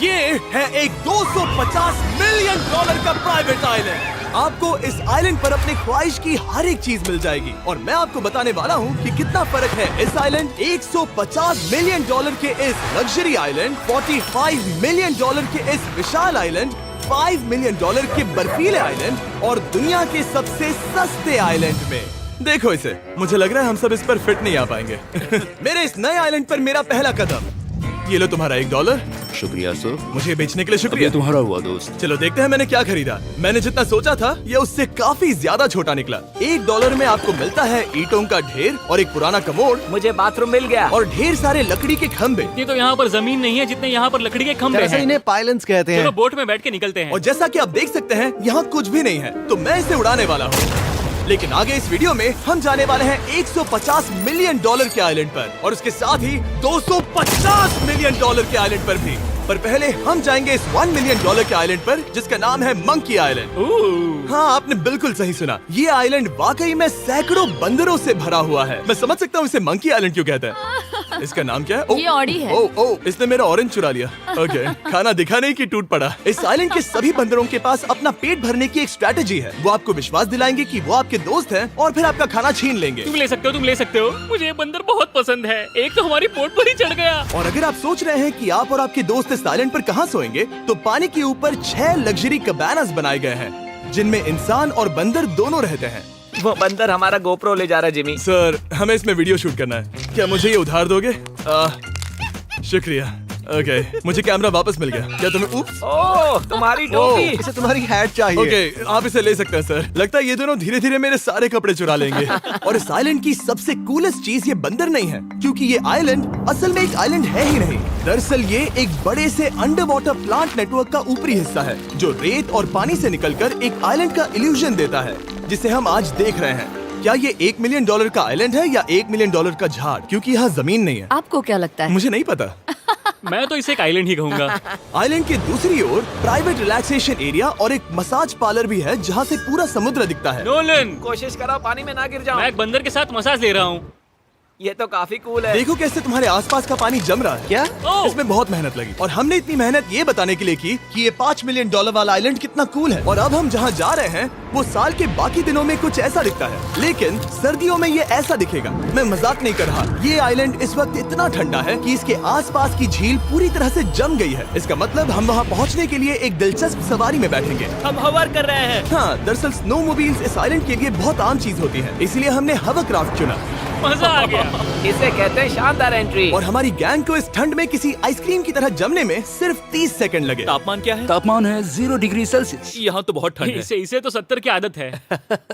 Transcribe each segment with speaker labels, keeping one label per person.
Speaker 1: ये है एक 250 मिलियन डॉलर का प्राइवेट आइलैंड। आपको इस आइलैंड पर अपनी ख्वाहिश की हर एक चीज मिल जाएगी और मैं आपको बताने वाला हूँ कि कितना फर्क है इस आइलैंड 150 मिलियन डॉलर के इस लग्जरी आइलैंड, 45 मिलियन डॉलर के इस विशाल आइलैंड, 5 मिलियन डॉलर के बर्फीले आइलैंड और दुनिया के सबसे सस्ते आइलैंड में। देखो इसे, मुझे लग रहा है हम सब इस पर फिट नहीं आ पाएंगे। मेरे इस नए आइलैंड पर मेरा पहला कदम। ये लो तुम्हारा $1।
Speaker 2: शुक्रिया सर।
Speaker 1: मुझे बेचने के लिए शुक्रिया।
Speaker 2: ये तुम्हारा हुआ दोस्त।
Speaker 1: चलो देखते हैं मैंने क्या खरीदा। मैंने जितना सोचा था ये उससे काफी ज्यादा छोटा निकला। $1 में आपको मिलता है ईंटों का ढेर और एक पुराना कमोड।
Speaker 3: मुझे बाथरूम मिल गया
Speaker 1: और ढेर सारे लकड़ी के खम्भे।
Speaker 4: ये तो यहाँ पर जमीन नहीं है जितने यहाँ पर लकड़ी के खंभे हैं।
Speaker 5: इन्हें पाइलन्स कहते हैं।
Speaker 4: चलो बोट में बैठ के निकलते हैं।
Speaker 1: और जैसा कि आप देख सकते हैं यहाँ कुछ भी नहीं है, तो मैं इसे उड़ाने वाला हूँ। लेकिन आगे इस वीडियो में हम जाने वाले हैं 150 मिलियन डॉलर के आइलैंड पर और उसके साथ ही 250 मिलियन डॉलर के आइलैंड पर भी। पर पहले हम जाएंगे इस 1 मिलियन डॉलर के आइलैंड पर जिसका नाम है मंकी आइलैंड। हाँ, आपने बिल्कुल सही सुना। ये आइलैंड वाकई में सैकड़ों बंदरों से भरा हुआ है। मैं समझ सकता हूँ इसे मंकी आइलैंड क्यों कहते हैं। इसका नाम क्या है?
Speaker 6: ये ऑडी है।
Speaker 1: ओ, इसने मेरा ऑरेंज चुरा लिया। ओके, खाना दिखा नहीं कि टूट पड़ा। इस आइलैंड के सभी बंदरों के पास अपना पेट भरने की एक स्ट्रेटेजी है। वो आपको विश्वास दिलाएंगे कि वो आपके दोस्त हैं और फिर आपका खाना छीन लेंगे।
Speaker 4: तुम ले सकते हो। मुझे ये बंदर बहुत पसंद है। एक तो हमारी बोट पर ही चढ़ गया।
Speaker 1: और अगर आप सोच रहे हैं कि आप और आपके दोस्त इस आइलैंड पर कहाँ सोएंगे, तो पानी के ऊपर 6 लग्जरी कबानास बनाए गए हैं जिनमें इंसान और बंदर दोनों रहते हैं।
Speaker 3: वो बंदर हमारा गोप्रो ले जा रहा है जिमी।
Speaker 1: सर, हमें इसमें वीडियो शूट करना है। क्या मुझे ये उधार दोगे? शुक्रिया। ओके, मुझे कैमरा वापस मिल गया। क्या तुम्हें? उप्स।
Speaker 3: ओह, तुम्हारी टोपी।
Speaker 5: इसे तुम्हारी हैट चाहिए।
Speaker 1: ओके, आप इसे ले सकते हैं सर। लगता है ये दोनों धीरे धीरे मेरे सारे कपड़े चुरा लेंगे। और इस आइलैंड की सबसे कूलेस्ट चीज ये बंदर नहीं है, क्योंकि ये आइलैंड असल में एक आइलैंड है ही नहीं। दरअसल ये एक बड़े से अंडर वाटर प्लांट नेटवर्क का ऊपरी हिस्सा है जो रेत और पानी से निकलकर एक आइलैंड का इल्यूजन देता है जिसे हम आज देख रहे हैं। क्या ये $1 मिलियन का आइलैंड है या $1 मिलियन का झाड़? क्योंकि यहाँ जमीन नहीं है।
Speaker 6: आपको क्या लगता है?
Speaker 1: मुझे नहीं पता।
Speaker 4: मैं तो इसे एक आइलैंड ही कहूँगा।
Speaker 1: आइलैंड के दूसरी ओर प्राइवेट रिलैक्सेशन एरिया और एक मसाज पार्लर भी है जहाँ से पूरा समुद्र दिखता है।
Speaker 4: नोलन,
Speaker 3: कोशिश करो पानी में ना गिर जाओ।
Speaker 4: मैं एक बंदर के साथ मसाज ले रहा हूँ।
Speaker 3: ये तो काफी कूल है।
Speaker 1: देखो कैसे तुम्हारे आसपास का पानी जम रहा है।
Speaker 5: क्या?
Speaker 1: इसमें बहुत मेहनत लगी और हमने इतनी मेहनत ये बताने के लिए की कि ये $5 मिलियन वाला आइलैंड कितना कूल है। और अब हम जहाँ जा रहे हैं वो साल के बाकी दिनों में कुछ ऐसा दिखता है, लेकिन सर्दियों में ये ऐसा दिखेगा। मैं मजाक नहीं कर रहा। ये आइलैंड इस वक्त इतना ठंडा है कि इसके आसपास की झील पूरी तरह से जम गई है। इसका मतलब हम वहाँ पहुँचने के लिए एक दिलचस्प सवारी में बैठेंगे।
Speaker 3: हम हवर कर रहे हैं।
Speaker 1: हाँ, दरअसल स्नोमोबाइल्स इस आइलैंड के लिए बहुत आम चीज होती है, इसलिए हमने हवरक्राफ्ट चुना।
Speaker 4: मजा आ गया।
Speaker 3: इसे कहते हैं शानदार एंट्री।
Speaker 1: और हमारी गैंग को इस ठंड में किसी आइसक्रीम की तरह जमने में सिर्फ 30 सेकंड लगे।
Speaker 4: तापमान क्या है?
Speaker 2: तापमान है 0 डिग्री सेल्सियस।
Speaker 4: यहाँ तो बहुत ठंड है। इसे तो 70 की आदत है।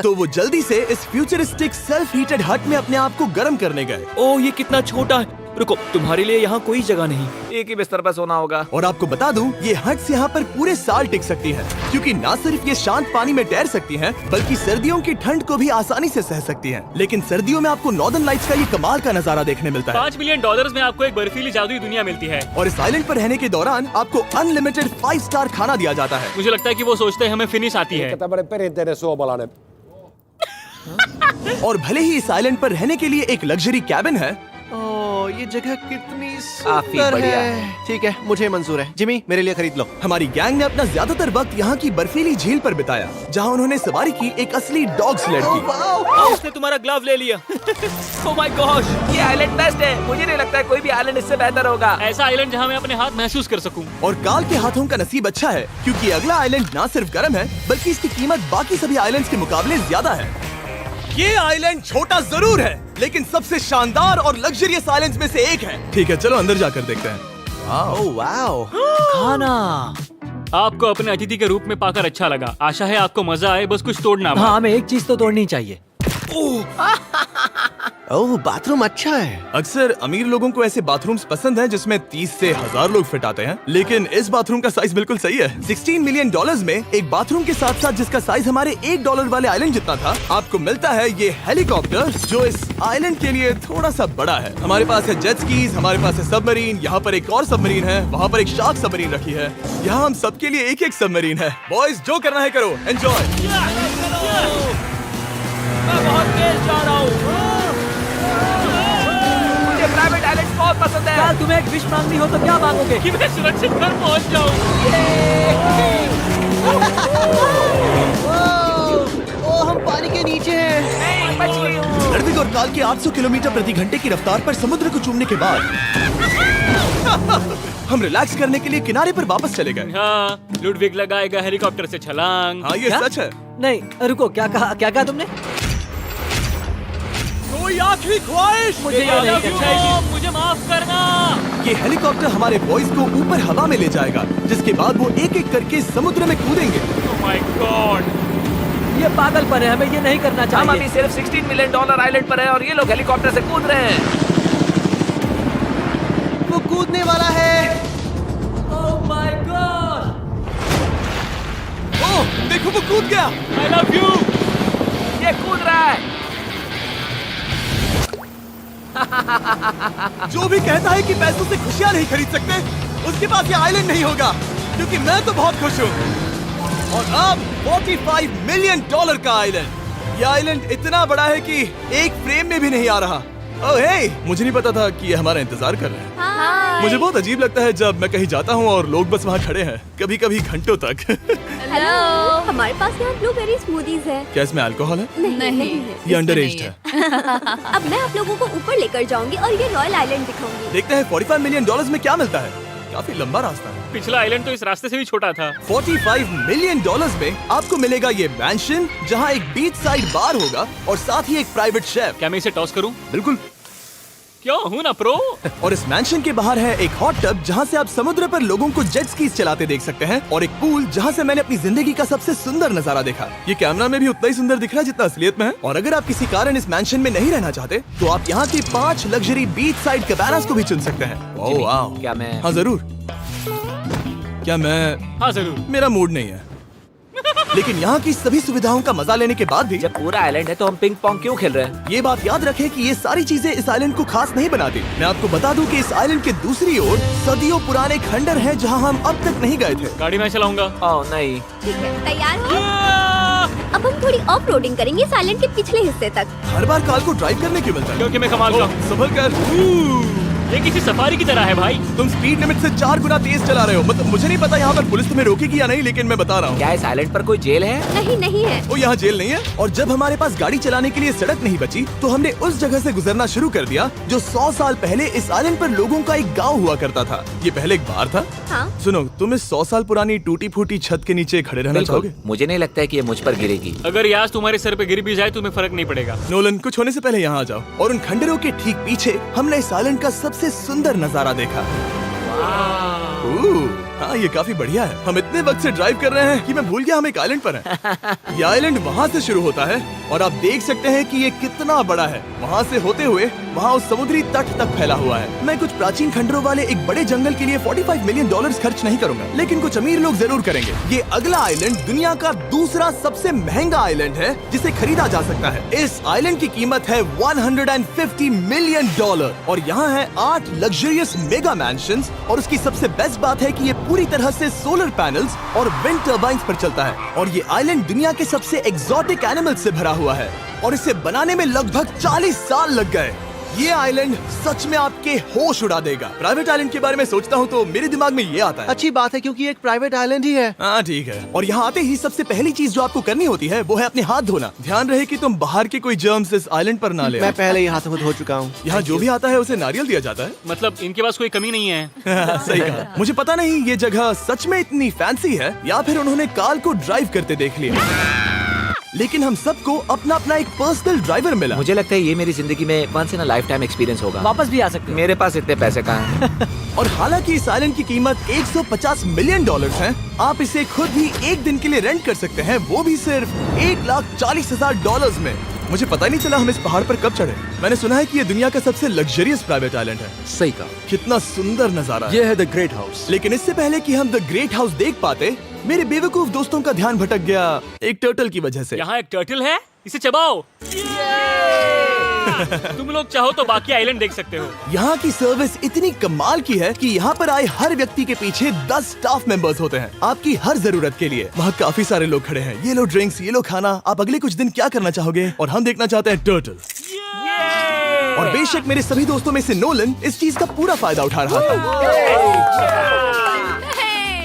Speaker 1: तो वो जल्दी से इस फ्यूचरिस्टिक सेल्फ हीटेड हट में अपने आप को गर्म करने गए।
Speaker 3: ओह, ये कितना छोटा है। रुको, तुम्हारे लिए यहाँ कोई जगह नहीं। एक ही बिस्तर पर सोना होगा।
Speaker 1: और आपको बता दूं, ये हट्स यहाँ पर पूरे साल टिक सकती है, क्योंकि न सिर्फ ये शांत पानी में तैर सकती हैं, बल्कि सर्दियों की ठंड को भी आसानी से सह सकती हैं। लेकिन सर्दियों में आपको नॉर्दर्न लाइट्स का ये कमाल का नजारा देखने मिलता है।
Speaker 4: $5 मिलियन में आपको एक बर्फीली जादुई दुनिया मिलती है।
Speaker 1: और इस आइलैंड पर रहने के दौरान आपको अनलिमिटेड 5 स्टार खाना दिया जाता है।
Speaker 4: मुझे लगता है कि वो सोचते हैं हमें फिनिश आती है।
Speaker 1: और भले ही इस आइलैंड पर रहने के लिए एक लग्जरी कैबिन है,
Speaker 5: ओह, ये जगह कितनी
Speaker 3: काफी
Speaker 5: सुंदर
Speaker 3: बढ़िया
Speaker 5: है। ठीक है, मुझे मंजूर है। जिमी, मेरे लिए खरीद लो।
Speaker 1: हमारी गैंग ने अपना ज्यादातर वक्त यहाँ की बर्फीली झील पर बिताया, जहाँ उन्होंने सवारी की एक असली डॉग स्लेड की।
Speaker 3: उसने तुम्हारा ग्लव ले लिया। ओह माय गॉश, ये आइलैंड बेस्ट है। मुझे नहीं लगता है कोई भी आइलैंड इससे बेहतर होगा।
Speaker 4: ऐसा आइलैंड जहाँ मैं अपने हाथ महसूस कर सकूं।
Speaker 1: और काल के हाथों का नसीब अच्छा है, क्योंकि अगला आइलैंड न सिर्फ गर्म है, बल्कि इसकी कीमत बाकी सभी आइलैंड्स के मुकाबले ज्यादा है। ये आइलैंड छोटा जरूर है, लेकिन सबसे शानदार और लग्जरियस आइलैंड्स में से एक है। ठीक है, चलो अंदर जाकर देखते हैं।
Speaker 5: ओह वाओ,
Speaker 3: खाना।
Speaker 4: आपको अपने अतिथि के रूप में पाकर अच्छा लगा। आशा है आपको मजा आए, बस कुछ तोड़ना मत।
Speaker 3: हाँ, हमें एक चीज तो तोड़नी चाहिए।
Speaker 5: ओह, बाथरूम अच्छा है।
Speaker 1: अक्सर अमीर लोगों को ऐसे बाथरूम्स पसंद हैं जिसमें 30 से 1000 लोग फिट आते हैं, लेकिन इस बाथरूम का साइज बिल्कुल सही है। $16 मिलियन में एक बाथरूम के साथ साथ जिसका साइज हमारे $1 वाले आइलैंड जितना था, आपको मिलता है ये हेलीकॉप्टर, जो इस आइलैंड के लिए थोड़ा सा बड़ा है। हमारे पास है जेट स्कीज, हमारे पास है सबमरीन, यहाँ पर एक और सबमरीन है, वहाँ पर एक शार्क सबमरीन रखी है। यहाँ हम सबके लिए एक एक सबमरीन है। बॉयज, जो करना है करो, एंजॉय।
Speaker 3: मैं बहुत तेज जा रहा हूँ। मुझे प्राइवेट आइलैंड बहुत पसंद है।
Speaker 6: कल तुम्हें एक विश मांगनी हो तो क्या मांगोगे?
Speaker 4: कि मैं सुरक्षित घर पहुंच जाऊं।
Speaker 5: ओ, हम पानी के नीचे हैं।
Speaker 3: नहीं, बच गई हूँ।
Speaker 1: लड़विग और काल के 800 किलोमीटर प्रति घंटे की रफ्तार पर समुद्र को चूमने के बाद हम रिलैक्स करने के लिए किनारे पर वापस चले गए।
Speaker 4: हाँ, लुडविग लगाएगा हेलीकॉप्टर से छलांग।
Speaker 1: हाँ, ये
Speaker 6: क्या?
Speaker 1: सच है।
Speaker 6: नहीं रुको, क्या कहा तुमने?
Speaker 1: कोई आखिरी ख्वाहिश?
Speaker 6: मुझे ये नहीं करना चाहिए।
Speaker 4: मुझे माफ करना।
Speaker 1: ये हेलीकॉप्टर हमारे बॉयज को ऊपर हवा में ले जाएगा, जिसके बाद वो एक एक करके समुद्र में कूदेंगे।
Speaker 4: Oh my God!
Speaker 6: ये पागलपन है, हमें ये नहीं करना
Speaker 3: हम अभी
Speaker 6: चाहिए।
Speaker 3: सिर्फ $16 मिलियन आइलैंड पर है और ये लोग हेलीकॉप्टर से कूद रहे हैं।
Speaker 5: वो कूदने वाला है।
Speaker 6: Oh my God!
Speaker 1: ओह, देखो वो कूद गया।
Speaker 4: I love you.
Speaker 3: ये कूद रहा है।
Speaker 1: जो भी कहता है कि पैसों से खुशियां नहीं खरीद सकते, उसके पास ये आइलैंड नहीं होगा, क्योंकि मैं तो बहुत खुश हूँ। और अब $45 मिलियन का आइलैंड। ये आइलैंड इतना बड़ा है कि एक फ्रेम में भी नहीं आ रहा। ओह हे, मुझे नहीं पता था कि ये हमारा इंतजार कर रहे हैं। मुझे बहुत अजीब लगता है जब मैं कहीं जाता हूँ और लोग बस वहाँ खड़े हैं, कभी कभी घंटों तक।
Speaker 7: हेलो, हमारे पास यहाँ ब्लूबेरी स्मूदीज है।
Speaker 1: क्या इसमें अल्कोहल है?
Speaker 7: नहीं
Speaker 1: ये अंडरएज है।
Speaker 7: अब मैं आप लोगों को ऊपर लेकर जाऊंगी और ये रॉयल आइलैंड दिखाऊंगी।
Speaker 1: देखते हैं $45 मिलियन में क्या मिलता है। काफी लंबा रास्ता है।
Speaker 4: पिछला आइलैंड तो इस रास्ते से भी छोटा था।
Speaker 1: $45 मिलियन में आपको मिलेगा ये मैंशन, जहाँ एक बीच साइड बार होगा और साथ ही एक प्राइवेट शेफ।
Speaker 4: क्या मैं इसे टॉस करूं?
Speaker 1: बिल्कुल।
Speaker 4: क्यों, हूं ना प्रो।
Speaker 1: और इस मैंशन के बाहर है एक हॉट टब, जहाँ से आप समुद्र पर लोगों को जेट स्कीज चलाते देख सकते हैं, और एक पूल जहाँ से मैंने अपनी जिंदगी का सबसे सुंदर नजारा देखा। ये कैमरा में भी उतना ही सुंदर दिख रहा है जितना असलियत में है। और अगर आप किसी कारण इस मैंशन में नहीं रहना चाहते, तो आप यहाँ की 5 लग्जरी बीच साइड कैबानास को भी चुन सकते हैं। ओह वाह।
Speaker 3: क्या मैं?
Speaker 1: हाँ जरूर। क्या मैं?
Speaker 4: हाँ जरूर।
Speaker 1: मेरा मूड नहीं है। लेकिन यहाँ की सभी सुविधाओं का मजा लेने के बाद भी
Speaker 3: जब पूरा आइलैंड है तो हम पिंग पोंग क्यों खेल रहे हैं?
Speaker 1: ये बात याद रखें कि ये सारी चीजें इस आइलैंड को खास नहीं बनाती। मैं आपको बता दूं कि इस आइलैंड के दूसरी ओर सदियों पुराने खंडर हैं, जहां हम अब तक नहीं गए थे।
Speaker 4: गाड़ी मैं चलाऊंगा।
Speaker 3: ओह नहीं।
Speaker 7: ठीक है, तैयार हो? अब हम थोड़ी ऑफ रोडिंग करेंगे इस आइलैंड के पिछले हिस्से तक।
Speaker 1: हर बार कार को ड्राइव करने क्यों मिलता है?
Speaker 4: क्योंकि मैं कमाल का
Speaker 1: ओह,
Speaker 4: हूं।
Speaker 1: संभल कर।
Speaker 4: ये किसी सफारी की तरह है भाई।
Speaker 1: तुम स्पीड लिमिट से 4 गुना तेज चला रहे हो। मतलब मुझे नहीं पता यहाँ पर पुलिस तुम्हें रोकेगी या नहीं, लेकिन मैं बता रहा हूँ।
Speaker 3: क्या इस आइलैंड पर कोई जेल है?
Speaker 7: नहीं है।
Speaker 1: वो यहाँ जेल नहीं है। और जब हमारे पास गाड़ी चलाने के लिए सड़क नहीं बची, तो हमने उस जगह से गुजरना शुरू कर दिया जो 100 साल पहले इस आइलैंड पर लोगों का एक गाँव हुआ करता था। ये पहले एक बार था।
Speaker 7: हाँ।
Speaker 1: सुनो, तुम इस 100 साल पुरानी टूटी फूटी छत के नीचे खड़े रहना
Speaker 3: बिल्कुल।
Speaker 1: चाहोगे?
Speaker 3: मुझे नहीं लगता है कि ये मुझ पर गिरेगी।
Speaker 4: अगर ये आज तुम्हारे सर पे गिर भी जाए तुम्हें फर्क नहीं पड़ेगा।
Speaker 1: नोलन, कुछ होने से पहले यहाँ आ जाओ। और उन खंडरों के ठीक पीछे हमने इस आइलैंड का सबसे सुंदर नजारा देखा। हाँ, ये काफी बढ़िया है। हम इतने वक्त से ड्राइव कर रहे हैं कि मैं भूल गया हम एक आइलैंड पर हैं। ये आइलैंड वहाँ से शुरू होता है और आप देख सकते हैं कि ये कितना बड़ा है। वहाँ से होते हुए वहाँ उस समुद्री तट तक फैला हुआ है। मैं कुछ प्राचीन खंडरों वाले एक बड़े जंगल के लिए $45 मिलियन खर्च नहीं करूंगा, लेकिन कुछ अमीर लोग जरूर करेंगे। ये अगला आइलैंड दुनिया का दूसरा सबसे महंगा आइलैंड है जिसे खरीदा जा सकता है। इस आइलैंड की कीमत है $150 मिलियन और यहाँ है 8 लग्जरियस मेगा मैंशंस। और उसकी सबसे बेस्ट बात है कि ये पूरी तरह से सोलर पैनल्स और विंड टर्बाइन्स पर चलता है। और ये आइलैंड दुनिया के सबसे एक्सोटिक एनिमल्स से भरा हुआ है और इसे बनाने में लगभग 40 साल लग गए। ये आइलैंड सच में आपके होश उड़ा देगा। प्राइवेट आइलैंड के बारे में सोचता हूँ तो मेरे दिमाग में ये आता है।
Speaker 5: अच्छी बात है, क्योंकि एक प्राइवेट आइलैंड ही है।
Speaker 1: हाँ ठीक है। और यहाँ आते ही सबसे पहली चीज जो आपको करनी होती है वो है अपने हाथ धोना। ध्यान रहे कि तुम बाहर के कोई जर्म्स इस आइलैंड पर ना ले।
Speaker 5: मैं पहले ही हाथों को धो चुका हूँ।
Speaker 1: यहाँ जो भी आता है उसे नारियल दिया जाता है।
Speaker 4: मतलब इनके पास कोई कमी नहीं है।
Speaker 1: सही कहा। मुझे पता नहीं ये जगह सच में इतनी फैंसी है या फिर उन्होंने कार को ड्राइव करते देख लिया, लेकिन हम सबको अपना अपना एक पर्सनल ड्राइवर मिला।
Speaker 3: मुझे लगता है ये मेरी जिंदगी में once in a lifetime experience होगा।
Speaker 6: वापस भी आ सकते हैं।
Speaker 3: मेरे पास इतने पैसे कहाँ हैं?
Speaker 1: और हालांकि इस आइलैंड की कीमत $150 मिलियन है, आप इसे खुद भी एक दिन के लिए रेंट कर सकते हैं, वो भी सिर्फ $1,40,000 में। मुझे पता ही नहीं चला हम इस पहाड़ पर कब चढ़े। मैंने सुना है कि ये दुनिया का सबसे लग्जरियस प्राइवेट आइलैंड है।
Speaker 2: सही कहा।
Speaker 1: कितना सुंदर नजारा है।
Speaker 2: ये है द ग्रेट हाउस।
Speaker 1: लेकिन इससे पहले कि हम द ग्रेट हाउस देख पाते, मेरे बेवकूफ दोस्तों का ध्यान भटक गया एक टर्टल की वजह से।
Speaker 4: यहाँ एक टर्टल है, इसे चबाओ। तुम लोग चाहो तो बाकी आइलैंड देख सकते हो।
Speaker 1: यहाँ की सर्विस इतनी कमाल की है कि यहाँ पर आए हर व्यक्ति के पीछे 10 स्टाफ मेंबर्स होते हैं आपकी हर जरूरत के लिए। वहाँ काफी सारे लोग खड़े हैं। ये लो ड्रिंक्स, ये लो खाना। आप अगले कुछ दिन क्या करना चाहोगे? और हम देखना चाहते हैं टर्टल। और बेशक मेरे सभी दोस्तों में से नोलन इस चीज का पूरा फायदा उठा रहा था।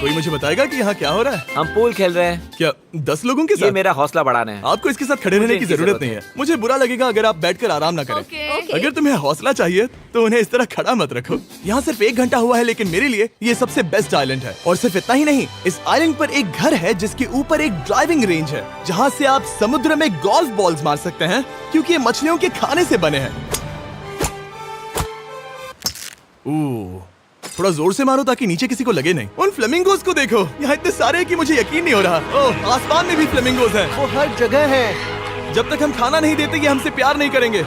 Speaker 1: कोई मुझे बताएगा कि यहाँ क्या हो रहा है?
Speaker 3: हम पूल खेल रहे हैं।
Speaker 1: क्या 10 लोगों के
Speaker 3: ये
Speaker 1: साथ?
Speaker 3: मेरा हौसला बढ़ाना है।
Speaker 1: आपको इसके साथ खड़े रहने की
Speaker 3: इनकी
Speaker 1: जरूरत नहीं है। मुझे बुरा लगेगा अगर आप बैठकर आराम ना करें। अगर तुम्हें हौसला चाहिए तो उन्हें इस तरह खड़ा मत रखो। यहाँ सिर्फ 1 घंटा हुआ है, लेकिन मेरे लिए ये सबसे बेस्ट आइलैंड है। और सिर्फ इतना ही नहीं, इस आइलैंड पर एक घर है जिसके ऊपर एक ड्राइविंग रेंज है, जहाँ से आप समुद्र में गोल्फ बॉल्स मार सकते हैं, क्योंकि ये मछलियों के खाने से बने हैं। थोड़ा जोर से मारो ताकि नीचे किसी को लगे नहीं। उन फ्लेमिंगोज को देखो, यहाँ इतने सारे हैं कि मुझे यकीन नहीं हो रहा। ओह, आसमान में भी फ्लेमिंगोज हैं।
Speaker 5: वो हर जगह है।
Speaker 1: जब तक हम खाना नहीं देते ये हमसे प्यार नहीं करेंगे।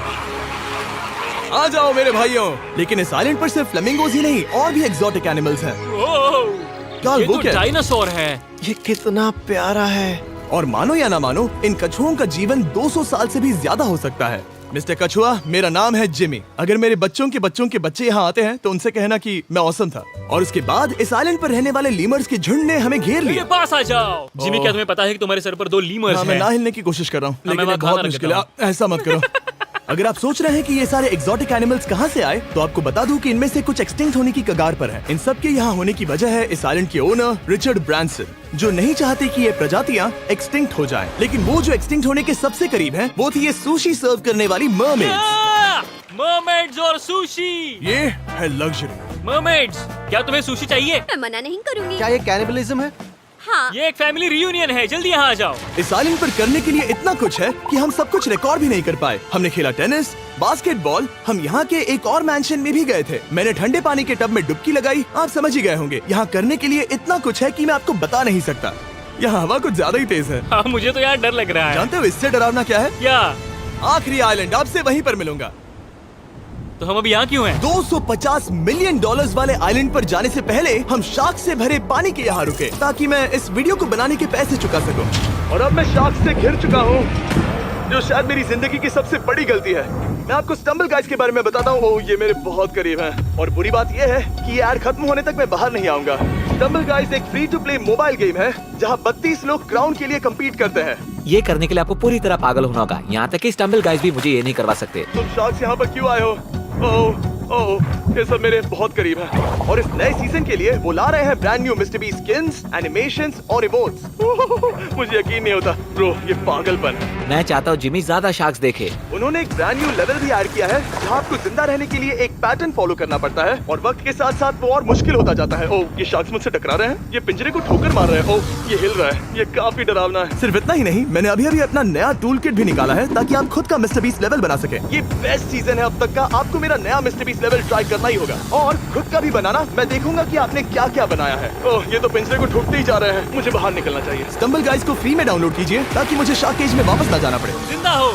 Speaker 1: आ जाओ मेरे भाइयों। लेकिन इस आइलैंड पर सिर्फ फ्लेमिंगोज ही नहीं, और भी एक्सोटिक एनिमल्स हैं। क्या
Speaker 4: ये
Speaker 1: वो
Speaker 4: तो
Speaker 1: क्या है?
Speaker 4: डायनासोर है।
Speaker 5: ये कितना प्यारा है।
Speaker 1: और मानो या ना मानो, इन कछुओं का जीवन 200 साल से भी ज्यादा हो सकता है। मिस्टर कछुआ, मेरा नाम है जिमी। अगर मेरे बच्चों के बच्चे यहाँ आते हैं तो उनसे कहना कि मैं औसम था। और उसके बाद इस आइलैंड पर रहने वाले लीमर्स के झुंड ने हमें घेर
Speaker 4: मेरे
Speaker 1: लिया।
Speaker 4: पास आ जाओ। जिमी, क्या तुम्हें पता है कि तुम्हारे सर पर 2 लीमर्स
Speaker 1: हाँ, मैं
Speaker 4: हैं?
Speaker 1: ना हिलने की कोशिश कर रहा हूँ,
Speaker 4: मैं
Speaker 1: लेकिन
Speaker 4: वहाँ
Speaker 1: ये बहुत
Speaker 4: खाना
Speaker 1: मुश्किल है।
Speaker 4: रख
Speaker 1: ऐसा मत करो। अगर आप सोच रहे हैं कि ये सारे एक्सोटिक एनिमल्स कहाँ से आए, तो आपको बता दूं कि इनमें से कुछ एक्सटिंक्ट होने की कगार पर हैं। इन सब के यहाँ होने की वजह है इस आइलैंड के ओनर रिचर्ड ब्रांसन, जो नहीं चाहते कि ये प्रजातियाँ एक्सटिंक्ट हो जाएं। लेकिन वो जो एक्सटिंक्ट होने के सबसे करीब हैं, वो थी ये सुशी सर्व करने वाली मरमेड्स।
Speaker 4: मरमेड्स और सुशी।
Speaker 1: ये है लग्जरी।
Speaker 4: मरमेड्स, क्या तुम्हें सुशी चाहिए?
Speaker 7: मैं मना नहीं करूंगी।
Speaker 5: क्या ये कैनिबलिज्म है?
Speaker 7: हाँ।
Speaker 4: ये एक फैमिली रियूनियन है, जल्दी यहाँ आ जाओ।
Speaker 1: इस आइलैंड पर करने के लिए इतना कुछ है कि हम सब कुछ रिकॉर्ड भी नहीं कर पाए। हमने खेला टेनिस, बास्केटबॉल, हम यहाँ के एक और मैंशन में भी गए थे। मैंने ठंडे पानी के टब में डुबकी लगाई। आप समझ ही गए होंगे, यहाँ करने के लिए इतना कुछ है कि मैं आपको बता नहीं सकता। यहाँ हवा कुछ ज्यादा ही तेज है।
Speaker 4: हाँ, मुझे तो यार डर लग रहा है।
Speaker 1: जानते हो इससे डरावना क्या है?
Speaker 4: क्या?
Speaker 1: आखिरी आइलैंड, आपसे वहीं पर मिलूंगा।
Speaker 4: तो हम अभी यहाँ क्यों हैं?
Speaker 1: $250 मिलियन वाले आइलैंड पर जाने से पहले हम शार्क से भरे पानी के यहाँ रुके, ताकि मैं इस वीडियो को बनाने के पैसे चुका सकूं। और अब मैं शार्क से घिर चुका हूँ, जो शायद मेरी जिंदगी की सबसे बड़ी गलती है। मैं आपको स्टम्बल गाइज के बारे में बताता हूँ। ओह, ये मेरे बहुत करीब हैं। और बुरी बात यह है कि ये ऐड खत्म होने तक मैं बाहर नहीं आऊंगा। स्टम्बल गाइज एक free to play mobile game है, जहाँ 32 लोग क्राउन के लिए कम्पीट करते हैं।
Speaker 3: ये करने के लिए आपको पूरी तरह पागल होना होगा। यहाँ तक कि स्टम्बल गाइज भी मुझे ये नहीं करवा सकते।
Speaker 1: तुम शार्क्स यहाँ पर क्यों आए हो? ओह, ये सब मेरे बहुत करीब है। और इस नए सीजन के लिए वो ला रहे हैं brand new mister beast skins, animations और इमोट्स। मुझे यकीन नहीं होता ब्रो, ये पागलपन।
Speaker 3: मैं चाहता हूँ जिमी ज्यादा शार्क्स देखे।
Speaker 1: उन्होंने एक ब्रांड न्यू लेवल भी ऐड किया है, जहाँ आपको जिंदा रहने के लिए एक पैटर्न फॉलो करना पड़ता है, और वक्त के साथ साथ वो और मुश्किल होता जाता है। ओह, ये शार्क्स मुझसे टकरा रहे हैं, ये पिंजरे को ठोकर मार रहे हैं। ओह, ये हिल रहा है, ये काफी डरावना है। सिर्फ इतना ही नहीं, मैंने अभी अपना नया टूल किट भी निकाला है, ताकि आप खुद का मिस्टर बीस्ट लेवल बना सके। ये बेस्ट सीजन है अब तक का। आपको मेरा नया मिस्टर बीस्ट लेवल ट्राई करना ही होगा, और खुद का भी बनाना। मैं देखूंगा कि आपने क्या क्या बनाया है। ओह, ये तो पिंजरे को ठोकते ही जा रहे हैं। मुझे बाहर निकलना चाहिए। स्टम्बल गाइज को फ्री में डाउनलोड कीजिए, ताकि मुझे शार्क केज में वापस ना जाना पड़े।
Speaker 4: जिंदा हो।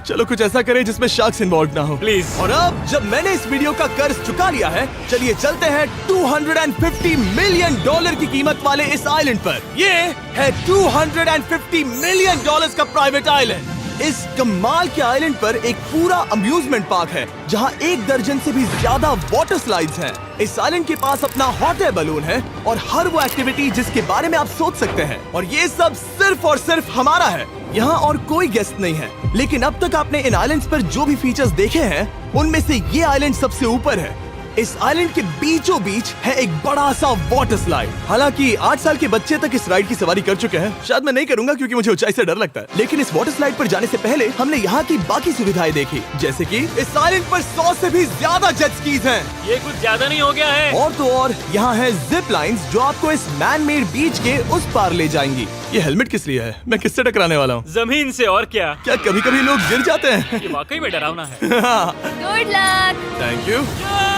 Speaker 1: चलो कुछ ऐसा करें जिसमें शार्क्स इन्वॉल्व ना हो,
Speaker 4: प्लीज।
Speaker 1: और अब जब मैंने इस वीडियो का कर्ज चुका लिया है, चलिए चलते हैं $250 मिलियन की कीमत वाले इस आइलैंड पर। ये है $250 मिलियन का प्राइवेट आइलैंड। इस कमाल के आइलैंड पर एक पूरा अम्यूजमेंट पार्क है, जहां 1 दर्जन से भी ज्यादा वाटर स्लाइड्स हैं। इस आइलैंड के पास अपना हॉट एयर बलून है, और हर वो एक्टिविटी जिसके बारे में आप सोच सकते हैं। और ये सब सिर्फ और सिर्फ हमारा है। यहाँ और कोई गेस्ट नहीं है। लेकिन अब तक आपने इन आइलैंड्स पर जो भी फीचर्स देखे हैं, उनमें से ये आइलैंड सबसे ऊपर है। इस आइलैंड के बीचों बीच है एक बड़ा सा वाटर स्लाइड। हालांकि 8 साल के बच्चे तक इस राइड की सवारी कर चुके हैं। शायद मैं नहीं करूंगा क्योंकि मुझे ऊंचाई से डर लगता है। लेकिन इस वाटर स्लाइड पर जाने से पहले हमने यहाँ की बाकी सुविधाएं देखी, जैसे कि इस आइलैंड पर 100 से भी ज्यादा जेट स्कीज हैं।
Speaker 4: ये कुछ ज्यादा नहीं हो गया है?
Speaker 1: और तो और यहाँ है जिप लाइन्स, जो आपको इस मैन मेड बीच के उस पार ले जाएंगी। ये हेलमेट किस लिए है? मैं किससे टकराने वाला हूँ?
Speaker 4: जमीन से, और क्या?
Speaker 1: क्या कभी कभी लोग गिर जाते हैं?
Speaker 4: ये वाकई में डरावना है।
Speaker 7: Good luck.
Speaker 1: Thank you.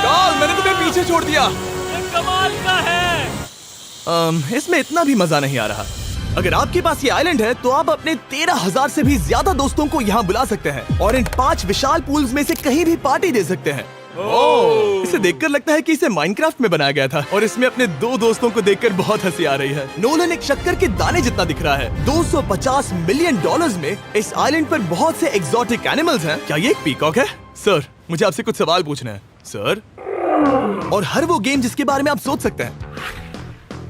Speaker 1: Carl, मैंने तुम्हें पीछे छोड़ दिया।
Speaker 4: ये कमाल का है।
Speaker 1: इसमें इतना भी मजा नहीं आ रहा। अगर आपके पास ये आइलैंड है, तो आप अपने 13,000 से भी ज्यादा दोस्तों को यहाँ बुला सकते हैं, और इन 5 विशाल पूल्स में से कहीं भी पार्टी दे सकते हैं। ओह, इसे देखकर लगता है कि इसे माइनक्राफ्ट में बनाया गया था, और इसमें अपने 2 दोस्तों को देखकर बहुत हंसी आ रही है। नोलन एक शक्कर के दाने जितना दिख रहा है। $250 मिलियन में इस आइलैंड पर बहुत से एक्सोटिक एनिमल्स हैं। क्या ये एक पीकॉक है? सर, मुझे आपसे कुछ सवाल पूछना है सर। और हर वो गेम जिसके बारे में आप सोच सकते हैं।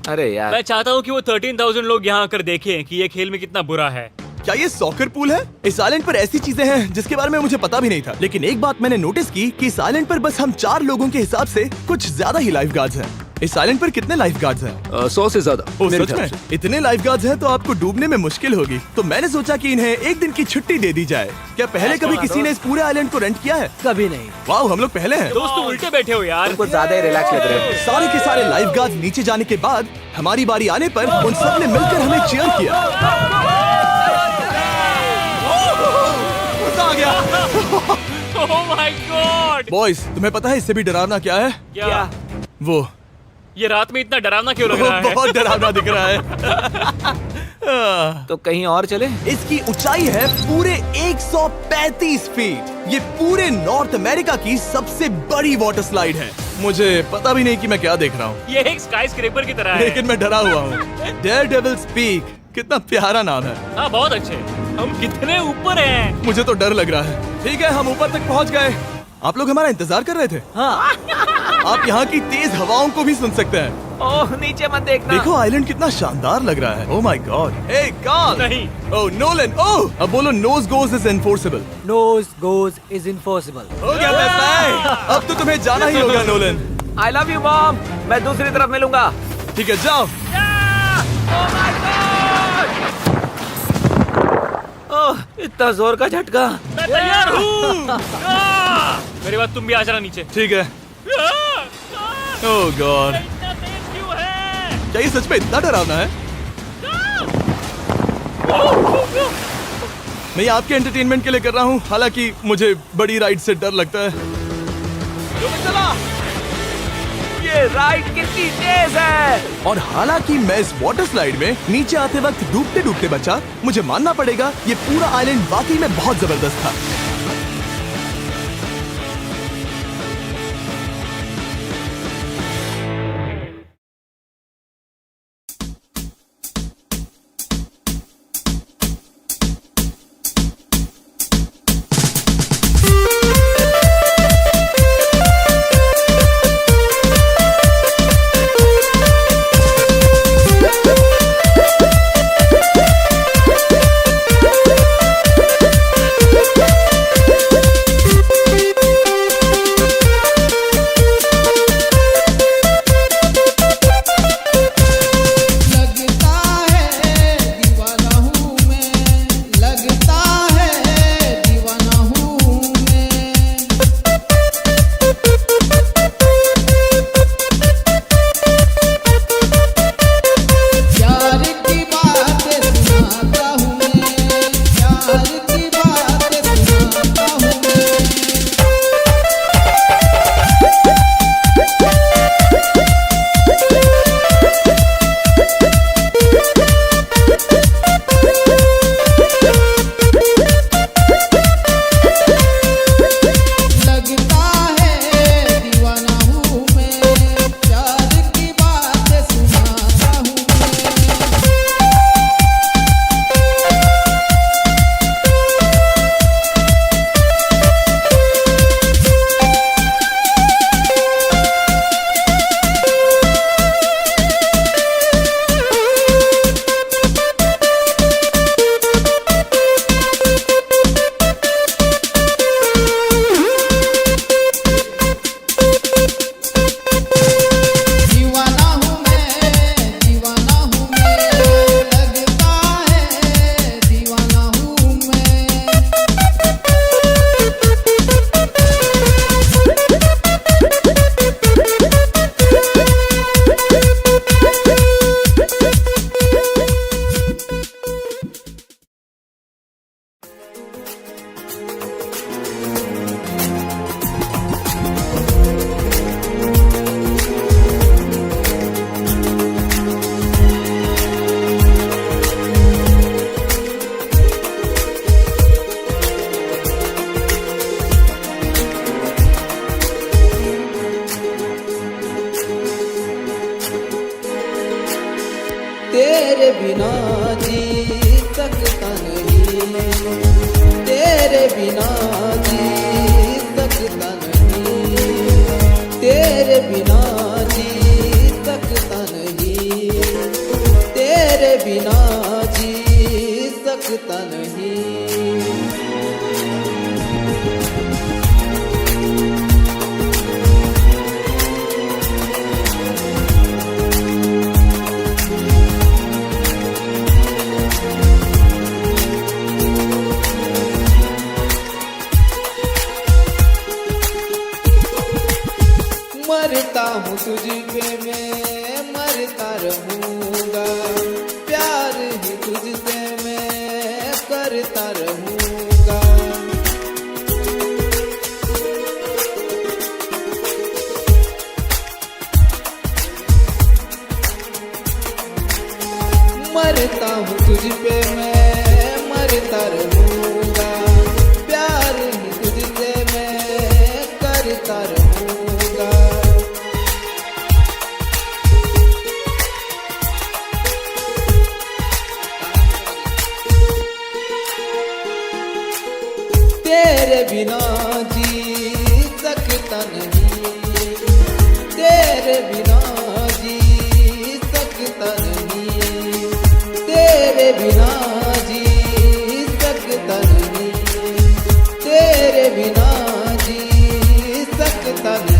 Speaker 3: अरे यार,
Speaker 4: मैं चाहता हूँ कि वो 13,000 लोग यहाँ आकर देखें कि ये खेल में कितना बुरा है।
Speaker 1: क्या ये सॉकर पूल है? इस आइलैंड पर ऐसी चीजें हैं जिसके बारे में मुझे पता भी नहीं था, लेकिन एक बात मैंने नोटिस की कि इस आइलैंड पर बस हम 4 लोगों के हिसाब से कुछ ज्यादा ही लाइफ गार्ड्स हैं। इस आइलैंड पर कितने लाइफ गार्ड्स हैं?
Speaker 2: 100 से ज्यादा
Speaker 1: ओ,
Speaker 2: मेरे
Speaker 1: सच
Speaker 2: ख्याल
Speaker 1: में?
Speaker 2: से।
Speaker 1: इतने लाइफ गार्ड्स हैं तो आपको डूबने में मुश्किल होगी। तो मैंने सोचा कि इन्हें एक दिन की छुट्टी दे दी जाए। क्या पहले कभी किसी ने इस पूरे आइलैंड को रेंट किया है?
Speaker 6: कभी नहीं।
Speaker 1: वाह, हम लोग पहले हैं।
Speaker 4: दोस्त तुम उल्टे बैठे हो यार।
Speaker 3: कुछ ज्यादा ही रिलैक्स लग रहे हो।
Speaker 1: सारे के सारे लाइफ गार्ड्स नीचे जाने के बाद हमारी बारी आने पर उन सब ने मिलकर हमें चीयर किया। मजा आ गया।
Speaker 4: ओह माय गॉड।
Speaker 1: बॉयज, तुम्हें पता है इससे भी डरावना क्या है?
Speaker 4: क्या?
Speaker 1: वो
Speaker 4: ये रात में इतना डरावना क्यों लग रहा है?
Speaker 1: बहुत डरावना दिख रहा है।
Speaker 3: तो कहीं और चले?
Speaker 1: इसकी ऊंचाई है पूरे 135 फीट। ये पूरे नॉर्थ अमेरिका की सबसे बड़ी वाटर स्लाइड है। मुझे पता भी नहीं कि मैं क्या देख रहा हूँ,
Speaker 4: ये एक स्काई स्क्रेपर की तरह है।
Speaker 1: लेकिन मैं डरा हुआ हूँ। डेयरडेविल्स पीक, कितना प्यारा नाम है।
Speaker 4: हाँ बहुत अच्छे। हम कितने ऊपर हैं?
Speaker 1: मुझे तो डर लग रहा है। ठीक है, हम ऊपर तक पहुँच गए। आप लोग हमारा इंतजार कर रहे थे।
Speaker 6: हाँ।
Speaker 1: आप यहाँ की तेज हवाओं को भी सुन सकते हैं।
Speaker 3: ओह नीचे मत देखना।
Speaker 1: देखो आइलैंड कितना शानदार लग रहा है। Oh my god. Hey Carl.
Speaker 4: नहीं।
Speaker 1: Oh Nolan. ओह, अब बोलो nose goes is enforceable.
Speaker 6: Nose goes is enforceable.
Speaker 1: हो गया फैसला। अब तो तुम्हें जाना ही होगा Nolan.
Speaker 3: I love you mom. मैं दूसरी तरफ मिलूंगा।
Speaker 1: ठीक है, जाओ।
Speaker 3: ओह इतना जोर का झटका।
Speaker 4: मैं तैयार हूँ। मेरे बाद तुम भी आ जाना नीचे।
Speaker 1: ठीक है। ओह गॉड,
Speaker 4: इतना तेज क्यों है?
Speaker 1: क्या ये सच में इतना डरावना है? मैं ये आपके एंटरटेनमेंट के लिए कर रहा हूँ, हालांकि मुझे बड़ी राइड से डर लगता है।
Speaker 3: चला। ये राइड कितनी तेज है।
Speaker 1: और हालांकि मैं इस वाटर स्लाइड में नीचे आते वक्त डूबते डूबते बचा, मुझे मानना पड़ेगा ये पूरा आइलैंड वाकई में बहुत जबरदस्त था।
Speaker 8: तेरे बिना जी सकता नहीं, तेरे बिना जी सकता नहीं, तेरे बिना जी सकता नहीं, तेरे बिना जी सकता सकता नहीं। मरता हूँ तुझ पे मैं मरता रहूँगा, प्यार ही तुझसे मैं करता रहूँगा। मरता हूँ तुझ पे मैं मरता रहूँगा, प्यार ही तुझसे मैं करता रहूँगा। तेरे बिना जी सकता नहीं, तेरे बिना जी सकता नहीं, तेरे बिना जी सकता नहीं, तेरे बिना जी सकता नहीं।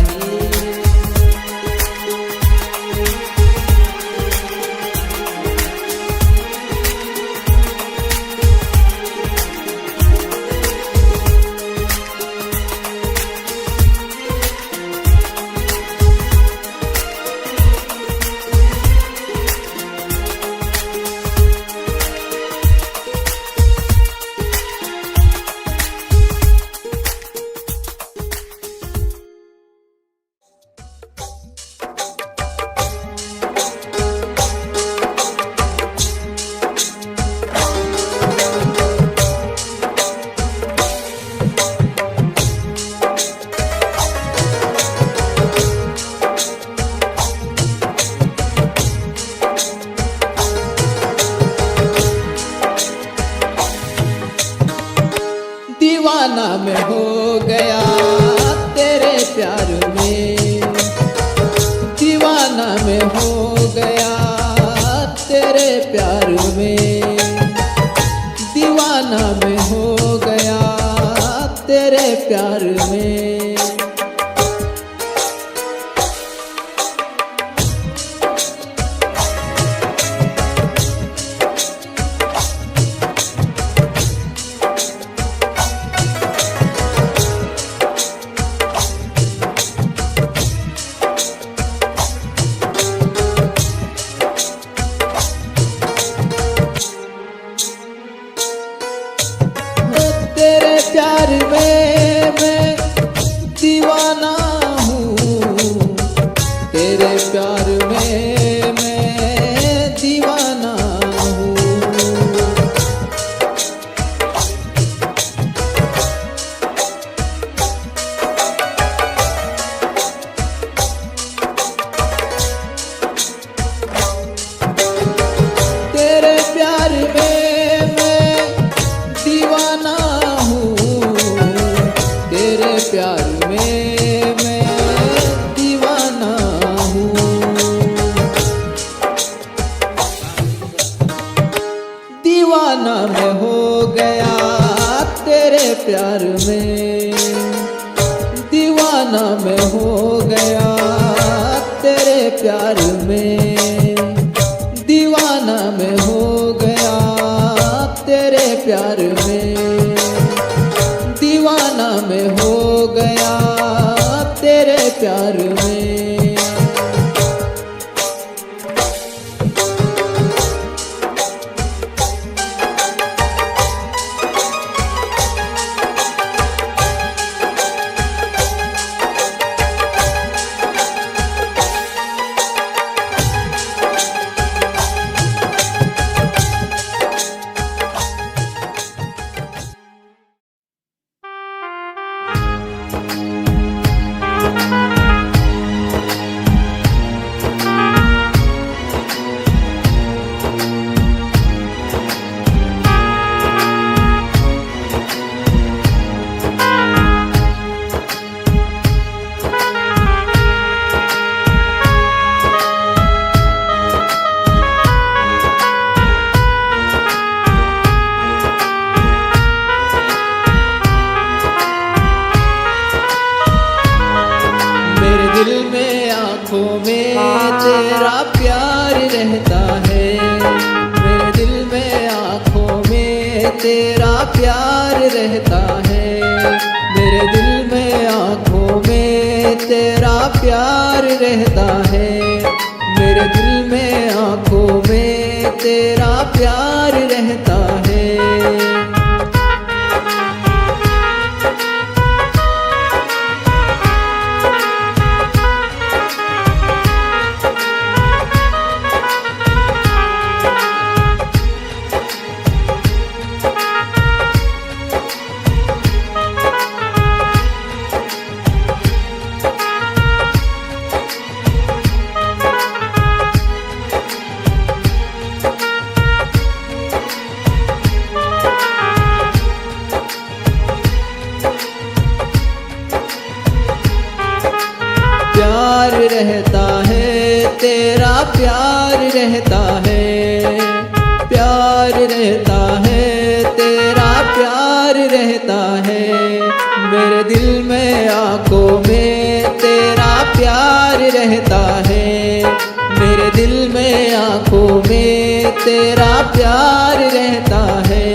Speaker 8: दीवाना मैं हो गया तेरे प्यार में, दीवाना मैं हो गया तेरे प्यार में, दीवाना मैं हो गया तेरे प्यार में। तेरे प्यार में मैं दीवाना हूँ, तेरे प्यार में मैं दीवाना हूँ। तेरे प्यार में मैं दीवाना हूँ, तेरे प्यार में मैं दीवाना हूँ। दीवाना मैं हो गया तेरे प्यार में, दीवाना मैं हो गया तेरे प्यार में, दीवाना मैं हो गया तेरे प्यार में, दीवाना मैं हो गया तेरे प्यार में। तेरा प्यार रहता है, मेरे दिल में आँखों में तेरा प्यार रहता है, मेरे दिल में आँखों में तेरा प्यार रहता है। प्यार रहता है तेरा प्यार रहता है, प्यार रहता है तेरा प्यार रहता है, मेरे दिल में आँखों में तेरा प्यार रहता है, मेरे दिल में आँखों में तेरा प्यार रहता है।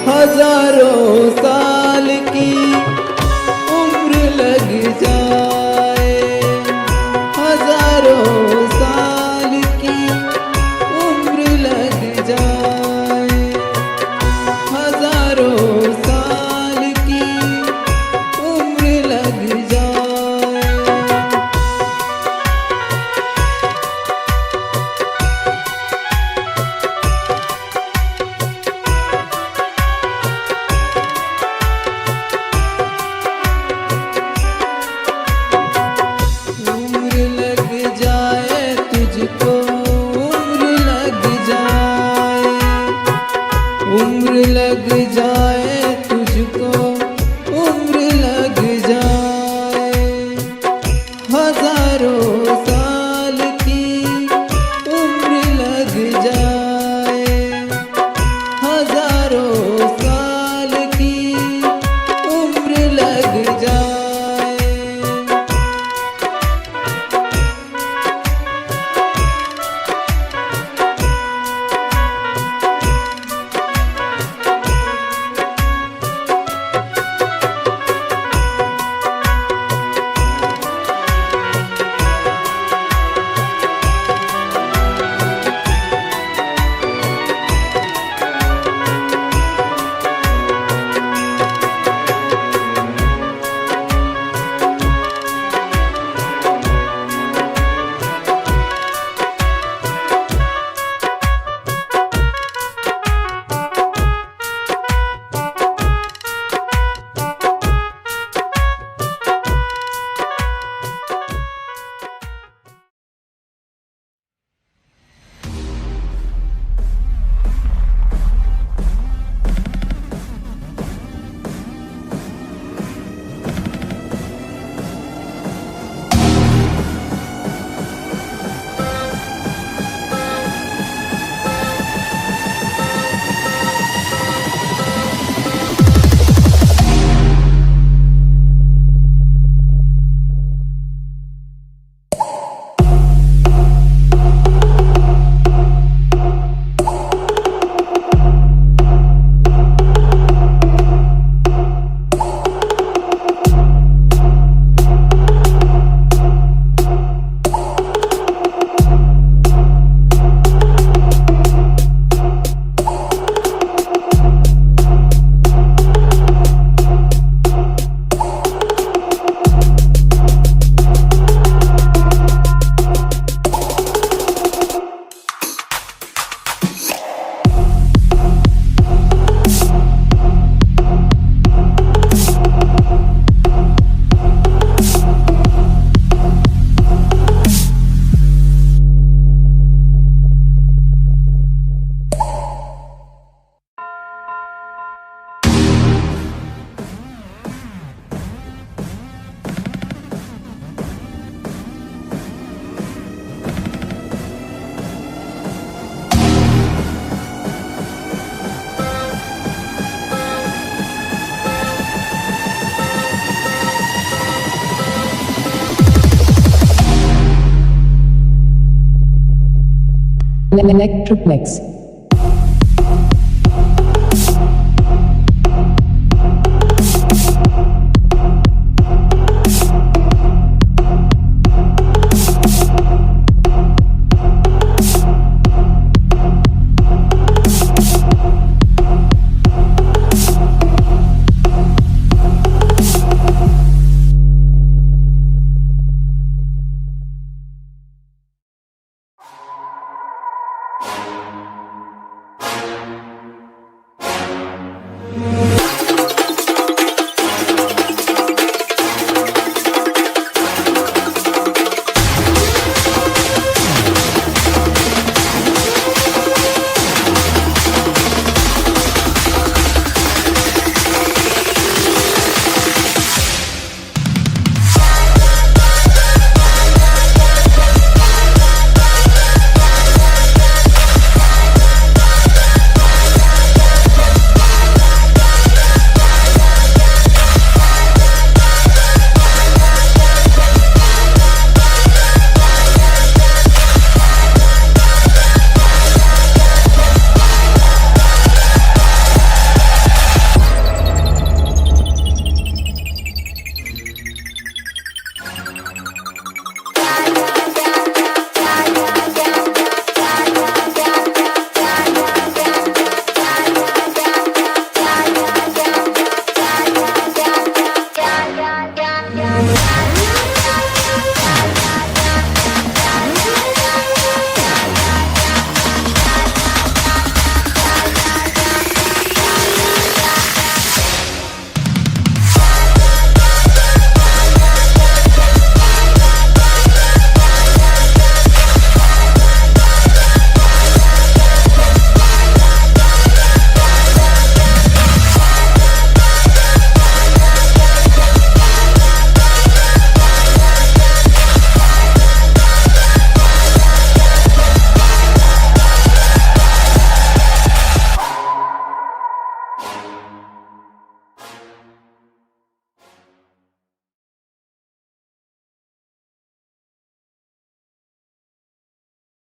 Speaker 8: हजारों साल की उम्र लग जाए, हजारों साल की उम्र लग जाए, हजारों साल की उम्र लग जाए। उम्र लग जाए तुझको, उम्र लग जाए, उम्र लग जाए तुझको, उम्र लग जाए, हजारों साल की उम्र लग जाए, हजारों साल की उम्र लग जाए।
Speaker 9: Electroplex.